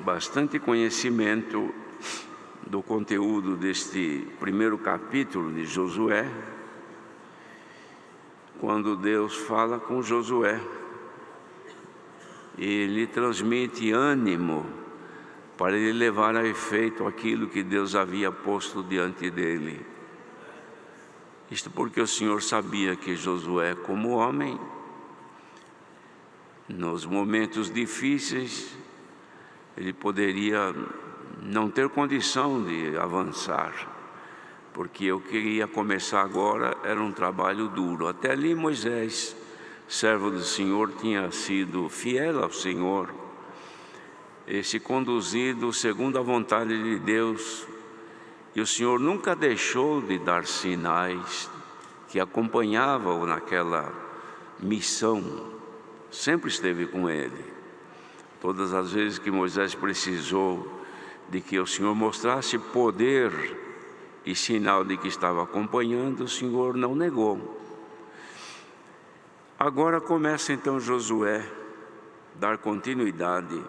bastante conhecimento do conteúdo deste primeiro capítulo de Josué, quando Deus fala com Josué, ele transmite ânimo para ele levar a efeito aquilo que Deus havia posto diante dele. Isto porque o Senhor sabia que Josué, como homem, nos momentos difíceis, ele poderia não ter condição de avançar, porque o que ia começar agora era um trabalho duro. Até ali Moisés, servo do Senhor, tinha sido fiel ao Senhor, e se conduzido segundo a vontade de Deus, e o Senhor nunca deixou de dar sinais que acompanhavam naquela missão, sempre esteve com ele. Todas as vezes que Moisés precisou de que o Senhor mostrasse poder e sinal de que estava acompanhando, o Senhor não negou. Agora começa então Josué a dar continuidade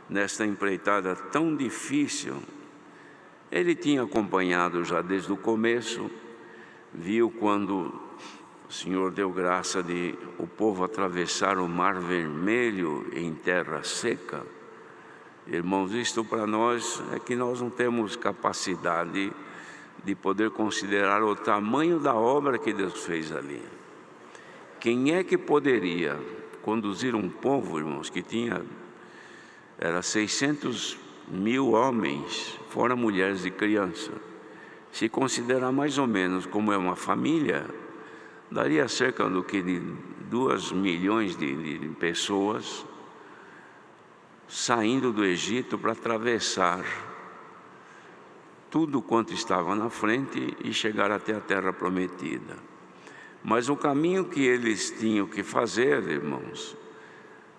nesta empreitada tão difícil. Ele tinha acompanhado já desde o começo, viu quando o Senhor deu graça de o povo atravessar o Mar Vermelho em terra seca. Irmãos, isto para nós é que nós não temos capacidade de poder considerar o tamanho da obra que Deus fez ali. Quem é que poderia conduzir um povo, irmãos, que era 600.000 homens, fora mulheres e crianças? Se considerar mais ou menos como é uma família, daria cerca de 2 milhões de pessoas saindo do Egito para atravessar tudo quanto estava na frente e chegar até a terra prometida. Mas o caminho que eles tinham que fazer, irmãos,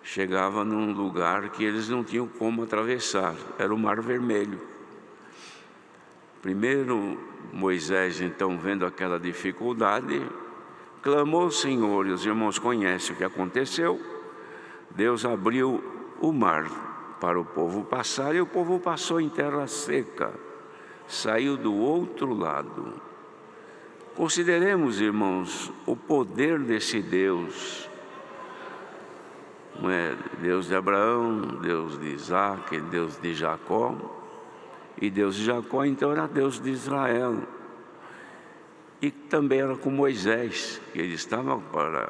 chegava num lugar que eles não tinham como atravessar, era o Mar Vermelho. Primeiro Moisés, então, vendo aquela dificuldade, clamou ao Senhor, e os irmãos conhecem o que aconteceu. Deus abriu o mar para o povo passar, e o povo passou em terra seca, saiu do outro lado. Consideremos, irmãos, o poder desse Deus. Não é Deus de Abraão, Deus de Isaac, Deus de Jacó. E Deus de Jacó, então, era Deus de Israel. E também era com Moisés, que ele estava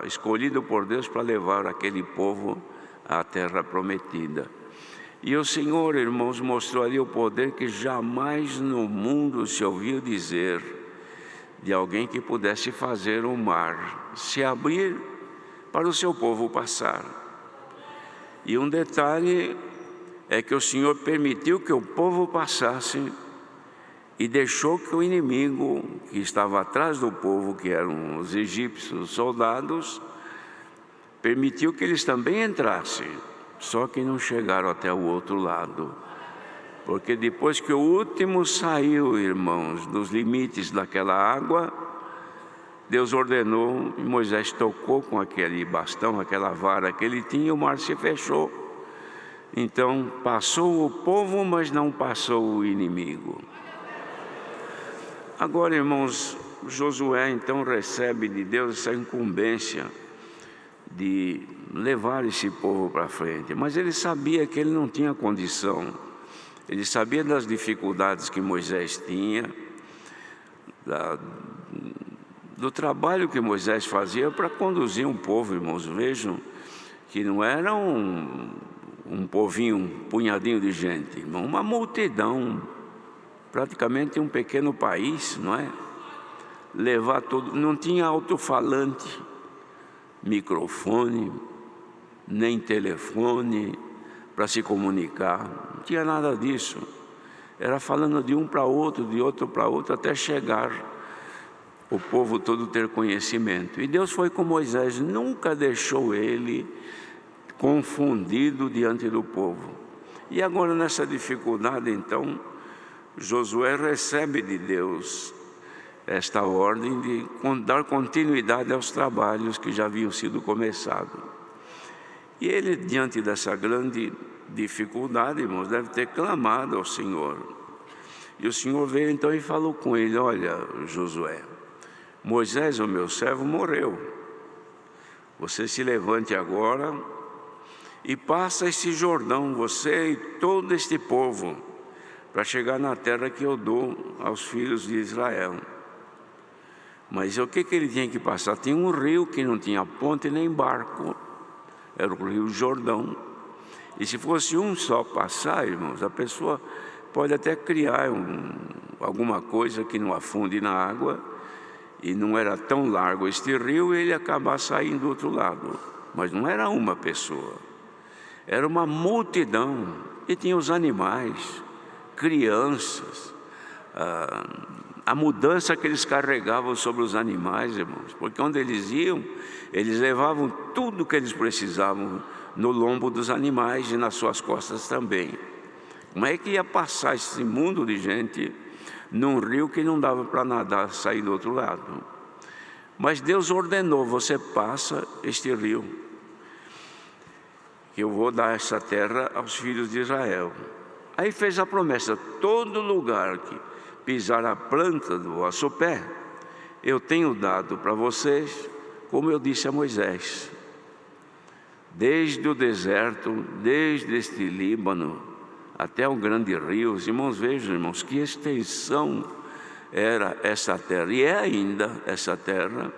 escolhido por Deus para levar aquele povo à terra prometida. E o Senhor, irmãos, mostrou ali o poder que jamais no mundo se ouviu dizer de alguém que pudesse fazer o mar se abrir para o seu povo passar. E um detalhe é que o Senhor permitiu que o povo passasse e deixou que o inimigo que estava atrás do povo, que eram os egípcios, os soldados, permitiu que eles também entrassem, só que não chegaram até o outro lado. Porque depois que o último saiu, irmãos, dos limites daquela água, Deus ordenou, e Moisés tocou com aquele bastão, aquela vara que ele tinha, e o mar se fechou. Então passou o povo, mas não passou o inimigo. Agora, irmãos, Josué então recebe de Deus essa incumbência de levar esse povo para frente, mas ele sabia que ele não tinha condição. Ele sabia das dificuldades que Moisés tinha, do trabalho que Moisés fazia para conduzir um povo, irmãos. Vejam que não era um povinho, um punhadinho de gente, irmão, uma multidão, praticamente um pequeno país, não é? Levar tudo, não tinha alto-falante, microfone, nem telefone para se comunicar, não tinha nada disso. Era falando de um para outro, de outro para outro, até chegar o povo todo ter conhecimento. E Deus foi com Moisés, nunca deixou ele confundido diante do povo. E agora, nessa dificuldade, então, Josué recebe de Deus esta ordem de dar continuidade aos trabalhos que já haviam sido começados. E ele, diante dessa grande dificuldade, irmãos, deve ter clamado ao Senhor. E o Senhor veio então e falou com ele: olha, Josué, Moisés, o meu servo, morreu. Você se levante agora e passa esse Jordão, você e todo este povo, para chegar na terra que eu dou aos filhos de Israel. Mas o que ele tinha que passar? Tinha um rio que não tinha ponte nem barco, era o rio Jordão. E se fosse um só passar, irmãos, a pessoa pode até criar alguma coisa que não afunde na água, e não era tão largo este rio, e ele acabar saindo do outro lado. Mas não era uma pessoa, era uma multidão, e tinha os animais, crianças, a mudança que eles carregavam sobre os animais, irmãos, porque onde eles iam, eles levavam tudo que eles precisavam no lombo dos animais e nas suas costas também. Como é que ia passar esse mundo de gente num rio que não dava para nadar, sair do outro lado? Mas Deus ordenou: você passa este rio, que eu vou dar essa terra aos filhos de Israel. Aí fez a promessa: todo lugar que pisar a planta do vosso pé, eu tenho dado para vocês, como eu disse a Moisés. Desde o deserto, desde este Líbano, até o grande rio. Os irmãos, vejam, irmãos, que extensão era essa terra, e é ainda essa terra,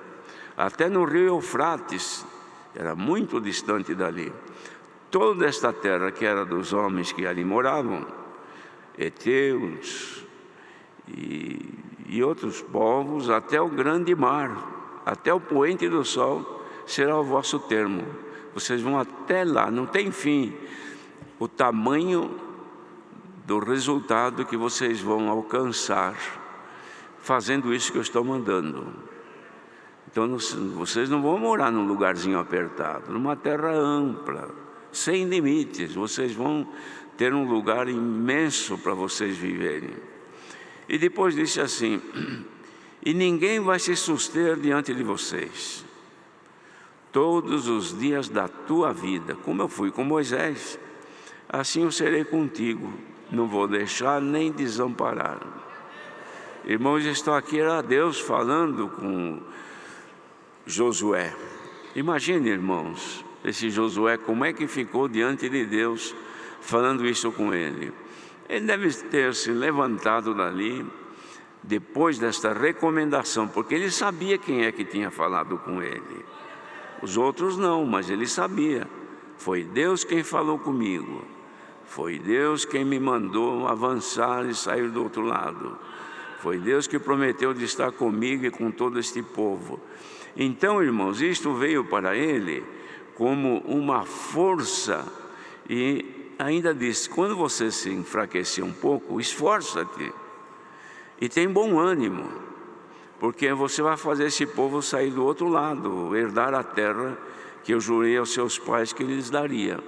até no rio Eufrates, era muito distante dali. Toda esta terra que era dos homens que ali moravam, heteus e outros povos, até o grande mar, até o poente do sol, será o vosso termo. Vocês vão até lá, não tem fim o tamanho do resultado que vocês vão alcançar fazendo isso que eu estou mandando. Então vocês não vão morar num lugarzinho apertado, numa terra ampla, sem limites. Vocês vão ter um lugar imenso para vocês viverem. E depois disse assim: e ninguém vai se suster diante de vocês todos os dias da tua vida. Como eu fui com Moisés, assim eu serei contigo, não vou deixar nem desamparar. Irmãos, estou aqui, era Deus falando com Josué. Imagine, irmãos, esse Josué, como é que ficou diante de Deus, falando isso com ele. Ele deve ter se levantado dali, depois desta recomendação, porque ele sabia quem é que tinha falado com ele. Os outros não, mas ele sabia. Foi Deus quem falou comigo. Foi Deus quem me mandou avançar e sair do outro lado. Foi Deus que prometeu de estar comigo e com todo este povo. Então, irmãos, isto veio para ele como uma força. E ainda disse: quando você se enfraquecer um pouco, esforça-te e tem bom ânimo, porque você vai fazer esse povo sair do outro lado, herdar a terra que eu jurei aos seus pais que lhes daria.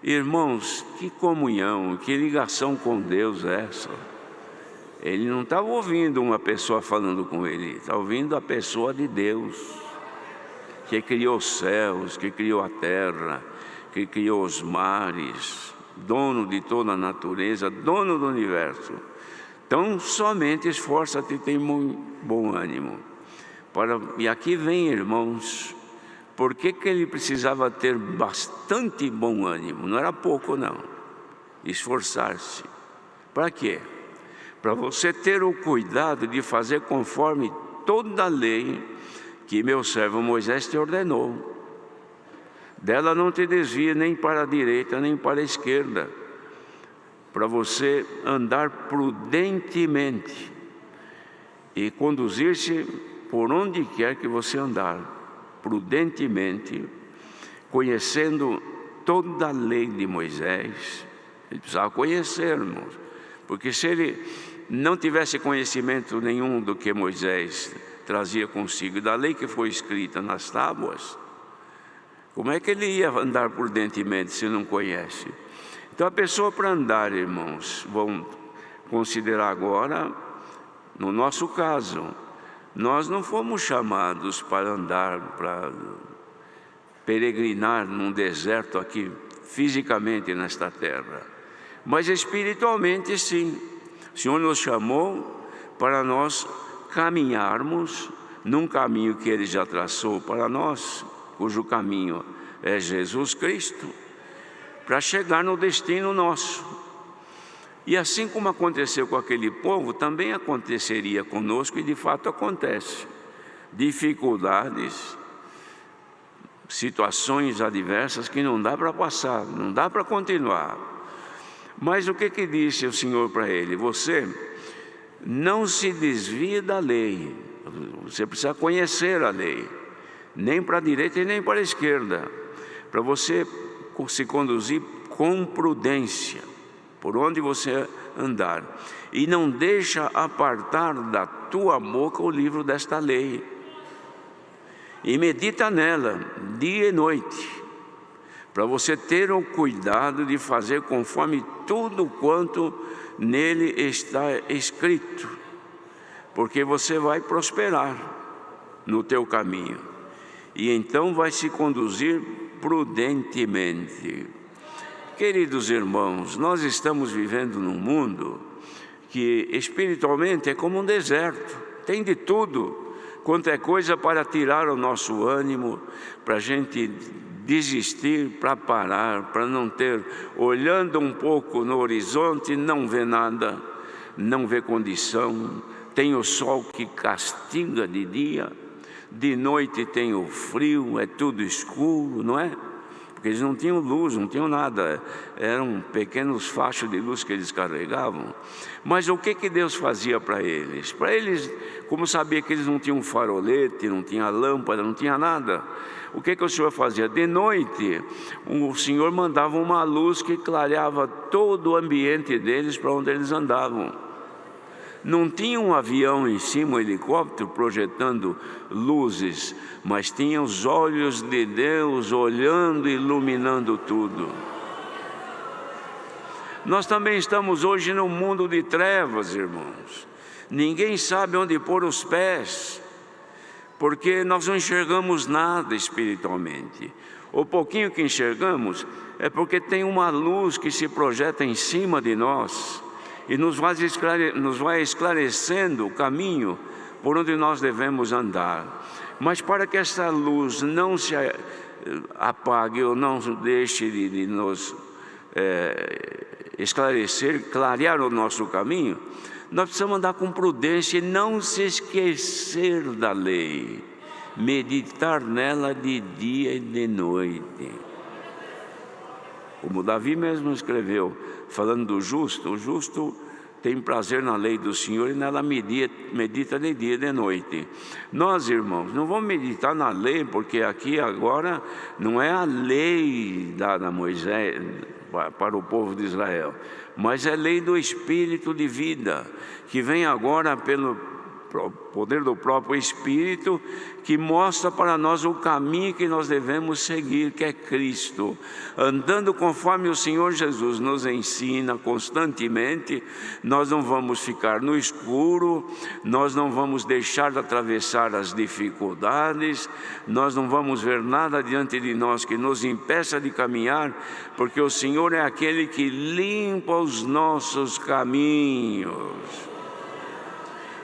Irmãos, que comunhão, que ligação com Deus é essa? Ele não estava ouvindo uma pessoa falando com ele, estava ouvindo a pessoa de Deus, que criou os céus, que criou a terra, que criou os mares, dono de toda a natureza, dono do universo. Então, somente esforça-te e tem bom ânimo. E aqui vem, irmãos, por que ele precisava ter bastante bom ânimo? Não era pouco, não. Esforçar-se. Para quê? Para você ter o cuidado de fazer conforme toda a lei que meu servo Moisés te ordenou. Dela não te desvia nem para a direita, nem para a esquerda, para você andar prudentemente e conduzir-se por onde quer que você andar, prudentemente, conhecendo toda a lei de Moisés. Ele precisava conhecer, irmãos, porque se ele não tivesse conhecimento nenhum do que Moisés trazia consigo, da lei que foi escrita nas tábuas, como é que ele ia andar prudentemente se não conhece? Então a pessoa, para andar, irmãos, vão considerar agora, no nosso caso, nós não fomos chamados para andar, para peregrinar num deserto aqui fisicamente nesta terra, mas espiritualmente sim. O Senhor nos chamou para nós caminharmos num caminho que Ele já traçou para nós, cujo caminho é Jesus Cristo, para chegar no destino nosso. E assim como aconteceu com aquele povo, também aconteceria conosco, e de fato acontece. Dificuldades, situações adversas que não dá para passar, não dá para continuar. Mas o que disse o Senhor para ele? Você não se desvie da lei. Você precisa conhecer a lei, nem para a direita e nem para a esquerda, para você se conduzir com prudência por onde você andar, e não deixa apartar da tua boca o livro desta lei, e medita nela dia e noite, para você ter o cuidado de fazer conforme tudo quanto nele está escrito, porque você vai prosperar no teu caminho, e então vai se conduzir prudentemente. Queridos irmãos, nós estamos vivendo num mundo que espiritualmente é como um deserto, tem de tudo quanto é coisa para tirar o nosso ânimo, para a gente desistir, para parar, para não ter, olhando um pouco no horizonte, não vê nada, não vê condição. Tem o sol que castiga de dia, de noite tem o frio, é tudo escuro, não é? Porque eles não tinham luz, não tinham nada, eram pequenos fachos de luz que eles carregavam. Mas o que Deus fazia para eles? Para eles, como sabia que eles não tinham farolete, não tinha lâmpada, não tinha nada, o que o Senhor fazia? De noite, o Senhor mandava uma luz que clareava todo o ambiente deles para onde eles andavam. Não tinha um avião em cima, um helicóptero projetando luzes, mas tinha os olhos de Deus olhando e iluminando tudo. Nós também estamos hoje num mundo de trevas, irmãos. Ninguém sabe onde pôr os pés, porque nós não enxergamos nada espiritualmente. O pouquinho que enxergamos é porque tem uma luz que se projeta em cima de nós e nos vai esclarecendo o caminho por onde nós devemos andar. Mas para que essa luz não se apague ou não deixe de nos esclarecer, clarear o nosso caminho, nós precisamos andar com prudência e não se esquecer da lei, meditar nela de dia e de noite. Como Davi mesmo escreveu, falando do justo, o justo tem prazer na lei do Senhor e nela medita de dia e de noite. Nós, irmãos, não vamos meditar na lei, porque aqui agora não é a lei dada a Moisés para o povo de Israel, mas é a lei do Espírito de vida, que vem agora pelo poder do próprio Espírito, que mostra para nós o caminho que nós devemos seguir, que é Cristo. Andando conforme o Senhor Jesus nos ensina constantemente, nós não vamos ficar no escuro, nós não vamos deixar de atravessar as dificuldades, nós não vamos ver nada diante de nós que nos impeça de caminhar, porque o Senhor é aquele que limpa os nossos caminhos.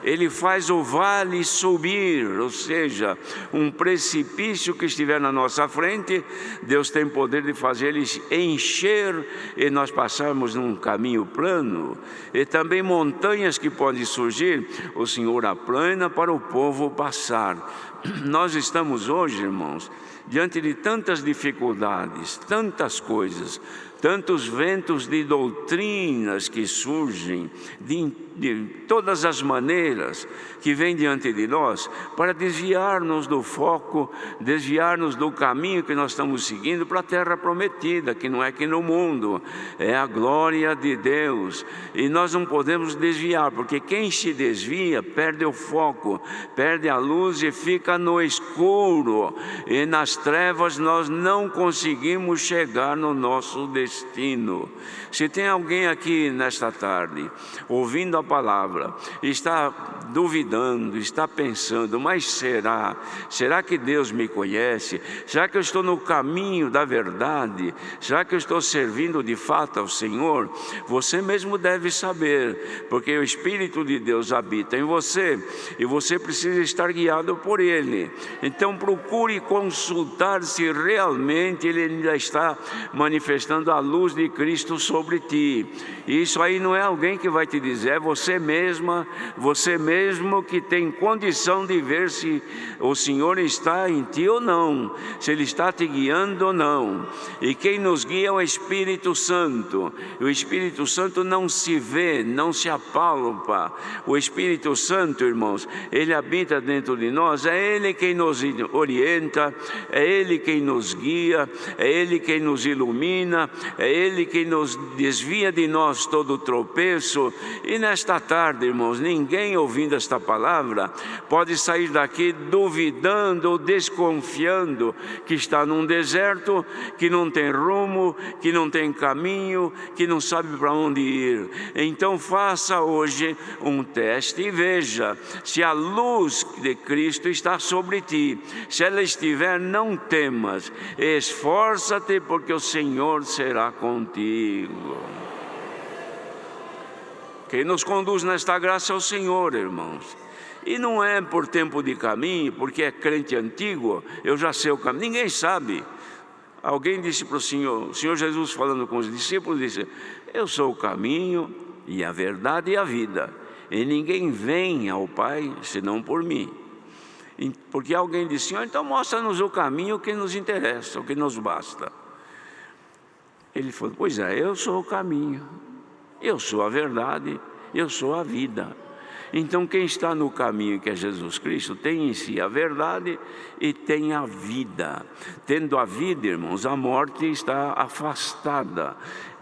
Ele faz o vale subir, ou seja, um precipício que estiver na nossa frente, Deus tem poder de fazer ele encher e nós passarmos num caminho plano. E também montanhas que podem surgir, o Senhor aplana para o povo passar. Nós estamos hoje, irmãos, diante de tantas dificuldades, tantas coisas, tantos ventos de doutrinas que surgem de todas as maneiras que vêm diante de nós para desviar-nos do foco, desviar-nos do caminho que nós estamos seguindo para a terra prometida, que não é aqui no mundo, é a glória de Deus. E nós não podemos desviar, porque quem se desvia perde o foco, perde a luz e fica fica no escuro e nas trevas nós não conseguimos chegar no nosso destino. Se tem alguém aqui nesta tarde, ouvindo a palavra, está duvidando, está pensando, mas será que Deus me conhece? Será que eu estou no caminho da verdade? Será que eu estou servindo de fato ao Senhor? Você mesmo deve saber, porque o Espírito de Deus habita em você e você precisa estar guiado por Ele. Então procure consultar se realmente Ele ainda está manifestando a luz de Cristo sobre ti. Isso aí não é alguém que vai te dizer, é você mesma, você mesmo que tem condição de ver se o Senhor está em ti ou não, se Ele está te guiando ou não. E quem nos guia é o Espírito Santo. O Espírito Santo não se vê, não se apalpa. O Espírito Santo, irmãos, Ele habita dentro de nós, é Ele quem nos orienta, é Ele quem nos guia, é Ele quem nos ilumina, é Ele quem nos desvia de nós todo tropeço. E nesta tarde, irmãos, ninguém ouvindo esta palavra pode sair daqui duvidando ou desconfiando que está num deserto, que não tem rumo, que não tem caminho, que não sabe para onde ir. Então faça hoje um teste e veja se a luz de Cristo está sobre ti. Se ela estiver, não temas, esforça-te, porque o Senhor será contigo. Quem nos conduz nesta graça é o Senhor, irmãos. E não é por tempo de caminho, porque é crente antigo, eu já sei o caminho. Ninguém sabe. Alguém disse para o Senhor Jesus falando com os discípulos, disse: eu sou o caminho e a verdade e a vida, e ninguém vem ao Pai senão por mim. Porque alguém disse: Senhor, então mostra-nos o caminho que nos interessa, o que nos basta. Ele falou: pois é, eu sou o caminho, eu sou a verdade, eu sou a vida. Então quem está no caminho, que é Jesus Cristo, tem em si a verdade e tem a vida. Tendo a vida, irmãos, a morte está afastada.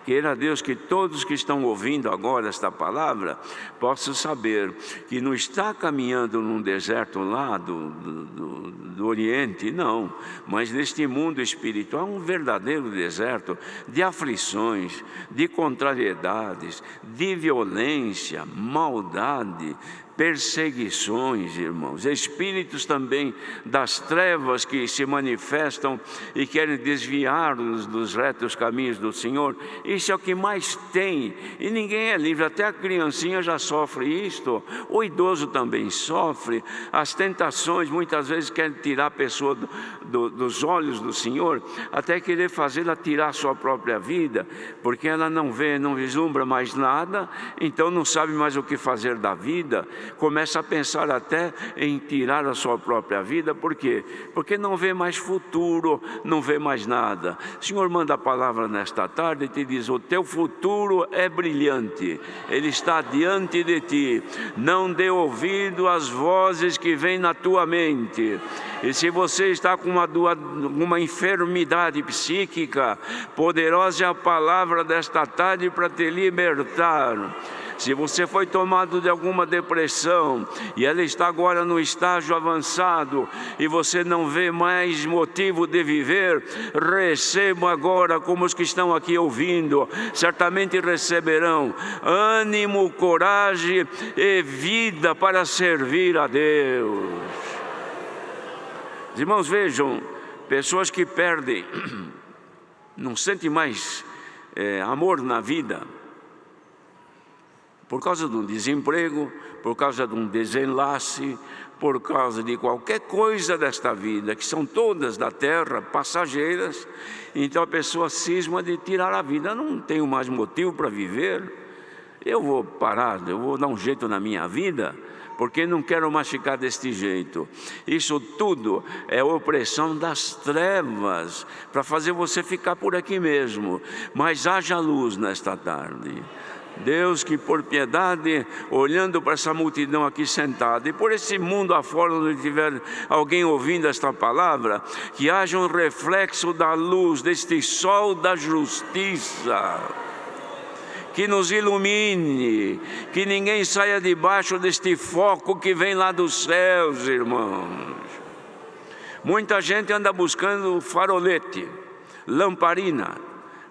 Queira Deus que todos que estão ouvindo agora esta palavra possam saber que não está caminhando num deserto lá do Oriente, não, mas neste mundo espiritual, um verdadeiro deserto de aflições, de contrariedades, de violência, maldade, perseguições, irmãos, espíritos também das trevas que se manifestam e querem desviar-nos dos retos caminhos do Senhor. Isso é o que mais tem, e ninguém é livre. Até a criancinha já sofre isto, o idoso também sofre. As tentações muitas vezes querem tirar a pessoa dos olhos do Senhor, até querer fazê-la tirar a sua própria vida, porque ela não vê, não vislumbra mais nada, então não sabe mais o que fazer da vida. Começa a pensar até em tirar a sua própria vida. Por quê? Porque não vê mais futuro, não vê mais nada. O Senhor manda a palavra nesta tarde e te diz: o teu futuro é brilhante, Ele está diante de ti. Não dê ouvido às vozes que vêm na tua mente. E se você está com uma enfermidade psíquica, poderosa é a palavra desta tarde para te libertar. Se você foi tomado de alguma depressão e ela está agora no estágio avançado e você não vê mais motivo de viver, receba agora, como os que estão aqui ouvindo, certamente receberão ânimo, coragem e vida para servir a Deus. Os irmãos, vejam, pessoas que perdem, não sentem mais amor na vida, por causa de um desemprego, por causa de um desenlace, por causa de qualquer coisa desta vida, que são todas da terra, passageiras. Então a pessoa cisma de tirar a vida. Não tenho mais motivo para viver, eu vou parar, eu vou dar um jeito na minha vida, porque não quero mais ficar deste jeito. Isso tudo é opressão das trevas, para fazer você ficar por aqui mesmo. Mas haja luz nesta tarde. Deus, que por piedade, olhando para essa multidão aqui sentada, e por esse mundo afora, onde tiver alguém ouvindo esta palavra, que haja um reflexo da luz, deste sol da justiça, que nos ilumine, que ninguém saia debaixo deste foco que vem lá dos céus, irmãos. Muita gente anda buscando farolete, lamparina,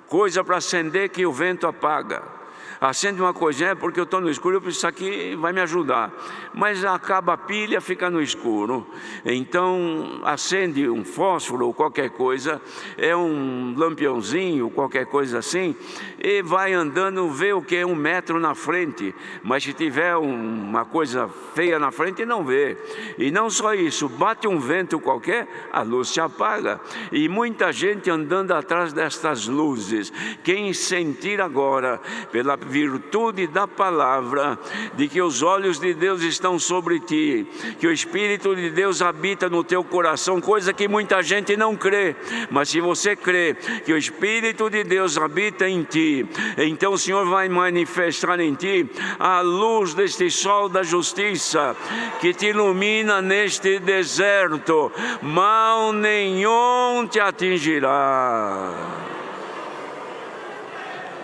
coisa para acender que o vento apaga. Acende uma coisinha, porque eu estou no escuro, isso aqui vai me ajudar. Mas acaba a pilha, fica no escuro. Então acende um fósforo ou qualquer coisa, é um lampiãozinho, qualquer coisa assim, e vai andando, vê o que é 1 metro na frente. Mas se tiver uma coisa feia na frente, não vê. E não só isso, bate um vento qualquer, a luz se apaga. E muita gente andando atrás destas luzes. Quem sentir agora, pela virtude da palavra, de que os olhos de Deus estão sobre ti, que o Espírito de Deus habita no teu coração, coisa que muita gente não crê, mas se você crê que o Espírito de Deus habita em ti, então o Senhor vai manifestar em ti a luz deste sol da justiça, que te ilumina neste deserto, mal nenhum te atingirá.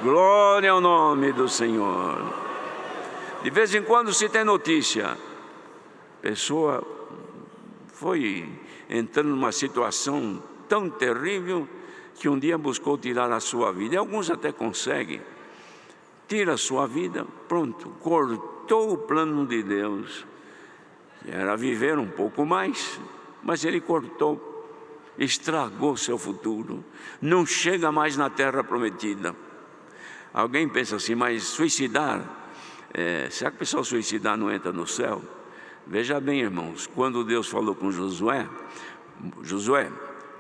Glória ao nome do Senhor. De vez em quando se tem notícia, a pessoa foi entrando numa situação tão terrível que um dia buscou tirar a sua vida. E alguns até conseguem. Tira a sua vida, pronto, cortou o plano de Deus. Era viver um pouco mais, mas ele cortou, estragou seu futuro. Não chega mais na terra prometida. Alguém pensa assim, mas suicidar, será que o pessoal suicidar não entra no céu? Veja bem, irmãos, quando Deus falou com Josué, Josué,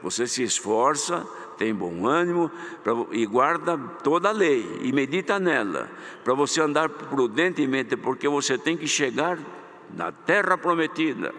você se esforça, tem bom ânimo e guarda toda a lei e medita nela, para você andar prudentemente, porque você tem que chegar na terra prometida.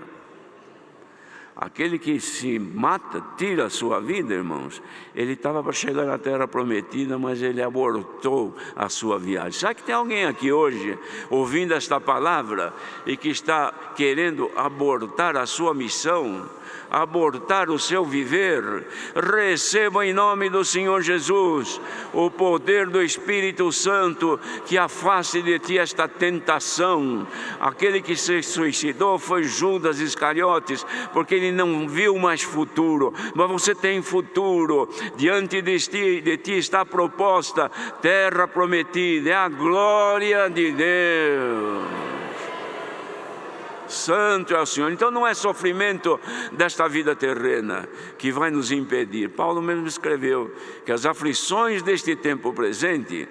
Aquele que se mata, tira a sua vida, irmãos, ele estava para chegar na terra prometida, mas ele abortou a sua viagem. Sabe que tem alguém aqui hoje, ouvindo esta palavra, e que está querendo abortar a sua missão, abortar o seu viver? Receba em nome do Senhor Jesus o poder do Espírito Santo, que afaste de ti esta tentação. Aquele que se suicidou foi Judas Iscariotes, porque ele não viu mais futuro, mas você tem futuro. Diante de ti está a proposta, terra prometida, é a glória de Deus. Santo é o Senhor. Então não é sofrimento desta vida terrena que vai nos impedir. Paulo mesmo escreveu que as aflições deste tempo presente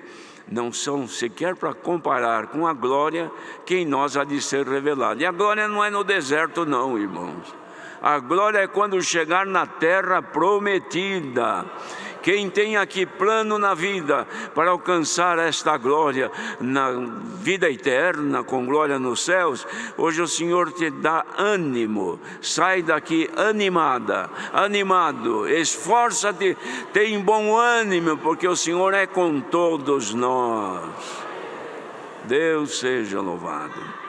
não são sequer para comparar com a glória que em nós há de ser revelada. E a glória não é no deserto não, irmãos. A glória é quando chegar na terra prometida. Quem tem aqui plano na vida para alcançar esta glória, na vida eterna, com glória nos céus, hoje o Senhor te dá ânimo. Sai daqui animada, animado, esforça-te, tem bom ânimo, porque o Senhor é com todos nós. Deus seja louvado.